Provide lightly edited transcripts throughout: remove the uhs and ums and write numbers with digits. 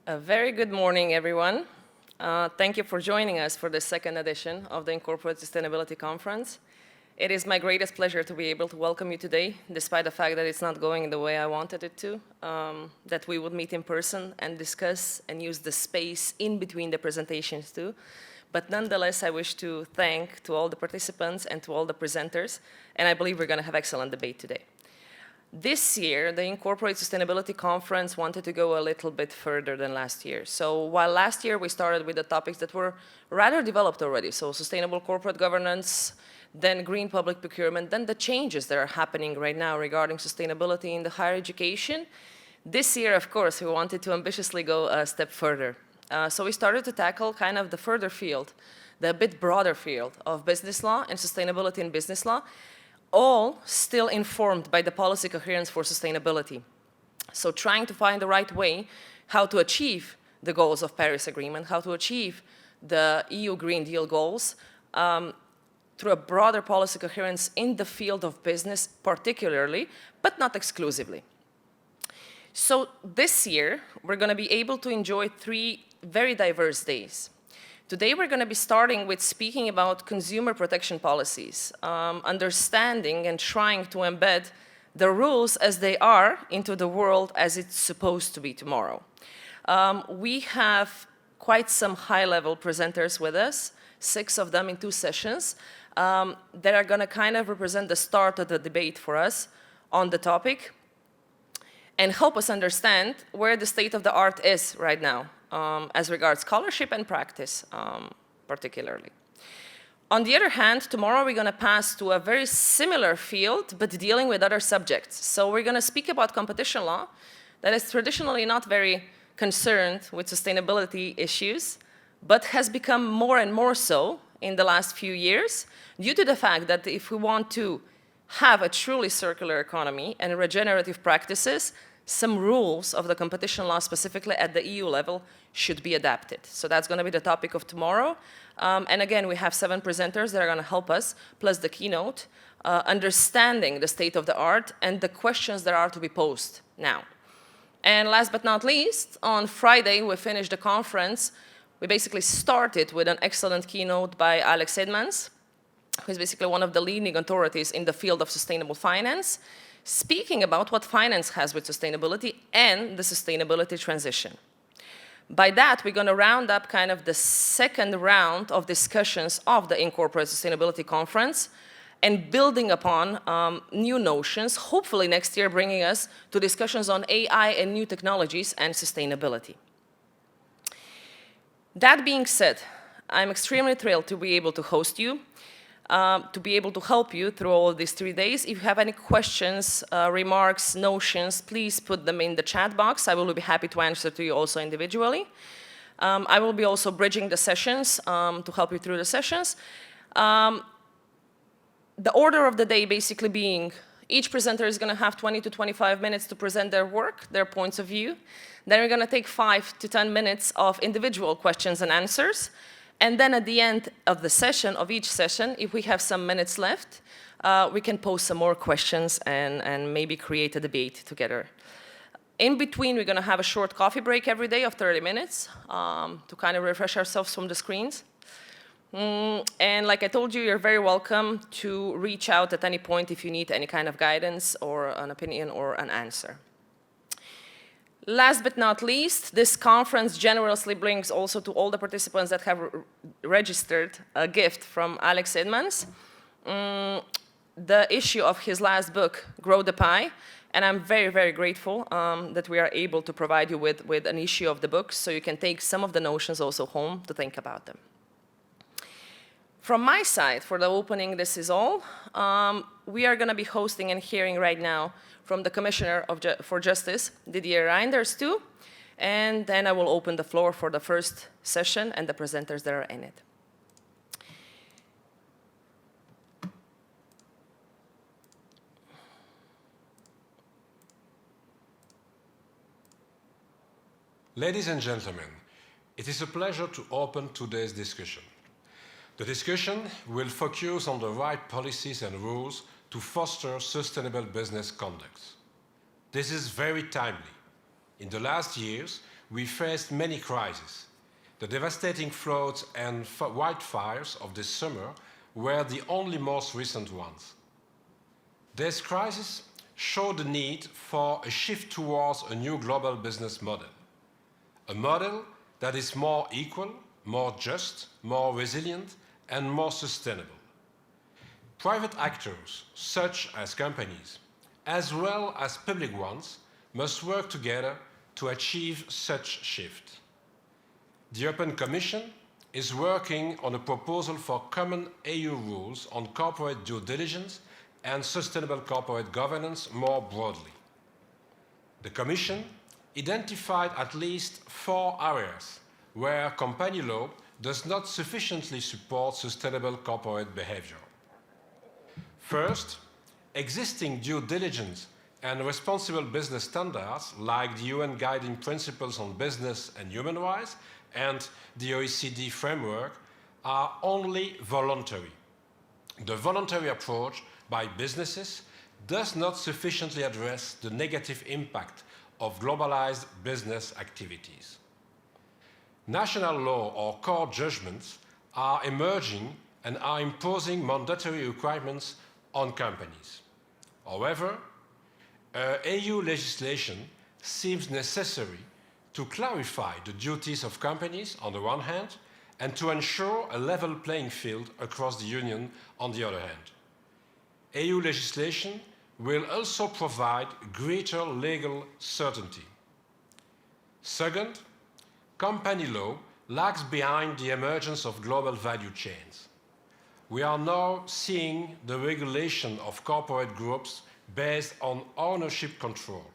A very good morning, everyone. Thank you for joining us for the second edition of the Incorporate Sustainability Conference. It is my greatest pleasure to be able to welcome you today, despite the fact that it's not going the way I wanted it to, that we would meet in person and discuss and use the space in between the presentations too. But nonetheless, I wish to thank to all the participants and to all the presenters, and I believe we're going to have excellent debate today. This year, the Incorporate Sustainability Conference wanted to go a little bit further than last year. So while last year we started with the topics that were rather developed already, so sustainable corporate governance, then green public procurement, then the changes that are happening right now regarding sustainability in the higher education, this year, of course, we wanted to ambitiously go a step further. So we started to tackle kind of the further field, the bit broader field of business law and sustainability in business law, all still informed by the policy coherence for sustainability. So trying to find the right way how to achieve the goals of Paris Agreement, how to achieve the EU Green Deal goals through a broader policy coherence in the field of business particularly, but not exclusively. So this year, we're going to be able to enjoy 3 very diverse days. Today, we're going to be starting with speaking about consumer protection policies, understanding and trying to embed the rules as they are into the world as it's supposed to be tomorrow. We have quite some high-level presenters with us, 6 of them in 2 sessions, that are going to kind of represent the start of the debate for us on the topic and help us understand where the state of the art is right now. As regards scholarship and practice, particularly. On the other hand, tomorrow we're going to pass to a very similar field, but dealing with other subjects. So we're going to speak about competition law that is traditionally not very concerned with sustainability issues, but has become more and more so in the last few years, due to the fact that if we want to have a truly circular economy and regenerative practices, some rules of the competition law, specifically at the EU level, should be adapted. So that's going to be the topic of tomorrow. And again, we have 7 presenters that are going to help us, plus the keynote, understanding the state of the art and the questions that are to be posed now. And last but not least, on Friday, we finished the conference. We basically started with an excellent keynote by Alex Edmans, who is basically one of the leading authorities in the field of sustainable finance, speaking about what finance has with sustainability and the sustainability transition. By that, we're going to round up kind of the second round of discussions of the Incorporate Sustainability Conference and building upon new notions, hopefully next year bringing us to discussions on AI and new technologies and sustainability. That being said, I'm extremely thrilled to be able to host you, to be able to help you through all of these 3 days. If you have any questions, remarks, notions, please put them in the chat box. I will be happy to answer to you also individually. I will be also bridging the sessions to help you through the sessions. The order of the day basically being each presenter is going to have 20 to 25 minutes to present their work, their points of view. Then we're going to take 5 to 10 minutes of individual questions and answers. And then at the end of the session, of each session, if we have some minutes left, we can pose some more questions and maybe create a debate together. In between, we're going to have a short coffee break every day of 30 minutes to kind of refresh ourselves from the screens. And like I told you, you're very welcome to reach out at any point if you need any kind of guidance or an opinion or an answer. Last but not least, this conference generously brings also to all the participants that have registered a gift from Alex Edmans, the issue of his last book, Grow the Pie. And I'm very, very grateful that we are able to provide you with an issue of the book so you can take some of the notions also home to think about them. From my side, for the opening, this is all. We are going to be hosting and hearing right now from the Commissioner for Justice, Didier Reynders too. And then I will open the floor for the first session and the presenters that are in it. Ladies and gentlemen, it is a pleasure to open today's discussion. The discussion will focus on the right policies and rules to foster sustainable business conduct. This is very timely. In the last years, we faced many crises. The devastating floods and wildfires of this summer were the only most recent ones. This crisis showed the need for a shift towards a new global business model. A model that is more equal, more just, more resilient, and more sustainable. Private actors, such as companies, as well as public ones, must work together to achieve such shift. The European Commission is working on a proposal for common EU rules on corporate due diligence and sustainable corporate governance more broadly. The Commission identified at least 4 areas where company law does not sufficiently support sustainable corporate behavior. First, existing due diligence and responsible business standards like the UN Guiding Principles on Business and Human Rights and the OECD framework are only voluntary. The voluntary approach by businesses does not sufficiently address the negative impact of globalized business activities. National law or court judgments are emerging and are imposing mandatory requirements on companies. However, EU legislation seems necessary to clarify the duties of companies on the one hand and to ensure a level playing field across the Union on the other hand. EU legislation will also provide greater legal certainty. Second, company law lags behind the emergence of global value chains. We are now seeing the regulation of corporate groups based on ownership control,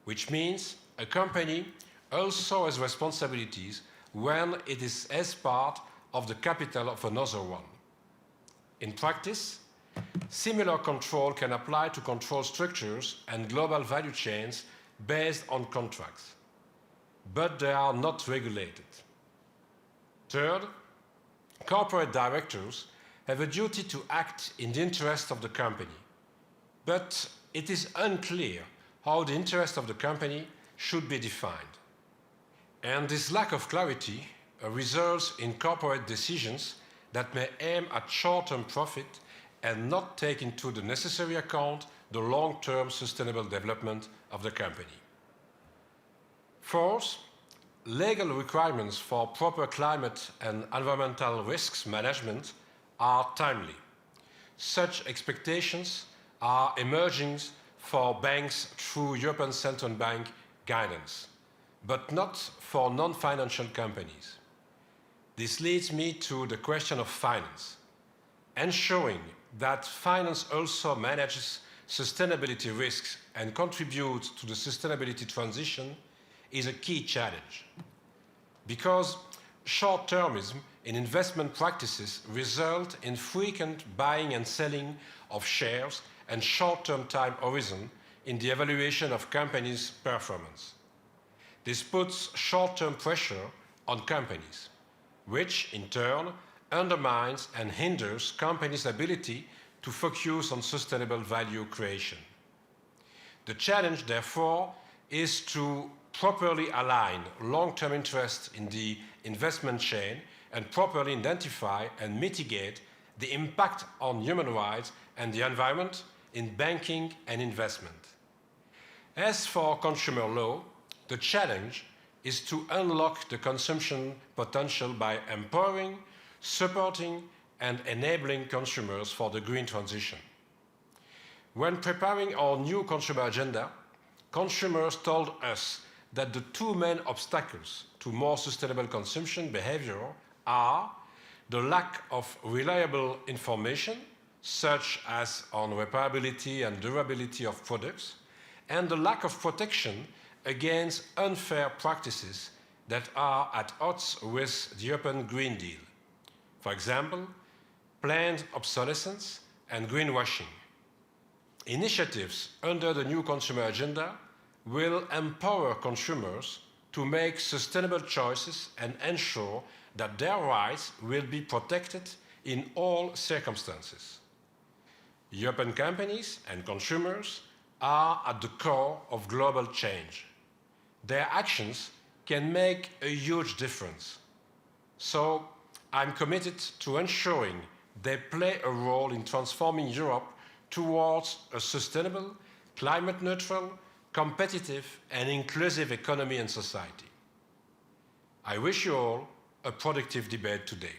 which means a company also has responsibilities when it is as part of the capital of another one. In practice, similar control can apply to control structures and global value chains based on contracts, but they are not regulated. Third, corporate directors have a duty to act in the interest of the company, but it is unclear how the interest of the company should be defined. And this lack of clarity results in corporate decisions that may aim at short-term profit and not take into the necessary account the long-term sustainable development of the company. Fourth, legal requirements for proper climate and environmental risks management are timely. Such expectations are emerging for banks through European Central Bank guidance, but not for non-financial companies. This leads me to the question of finance. Ensuring that finance also manages sustainability risks and contributes to the sustainability transition is a key challenge. Because short-termism in investment practices result in frequent buying and selling of shares and short-term time horizon in the evaluation of companies' performance. This puts short-term pressure on companies, which in turn undermines and hinders companies' ability to focus on sustainable value creation. The challenge, therefore, is to properly align long-term interest in the investment chain and properly identify and mitigate the impact on human rights and the environment in banking and investment. As for consumer law, the challenge is to unlock the consumption potential by empowering, supporting, and enabling consumers for the green transition. When preparing our new consumer agenda, consumers told us that the 2 main obstacles to more sustainable consumption behavior are the lack of reliable information, such as on repairability and durability of products, and the lack of protection against unfair practices that are at odds with the European Green Deal. For example, planned obsolescence and greenwashing. Initiatives under the new consumer agenda will empower consumers to make sustainable choices and ensure that their rights will be protected in all circumstances. European companies and consumers are at the core of global change. Their actions can make a huge difference. So I'm committed to ensuring they play a role in transforming Europe towards a sustainable, climate neutral, competitive and inclusive economy and society. I wish you all a productive debate today.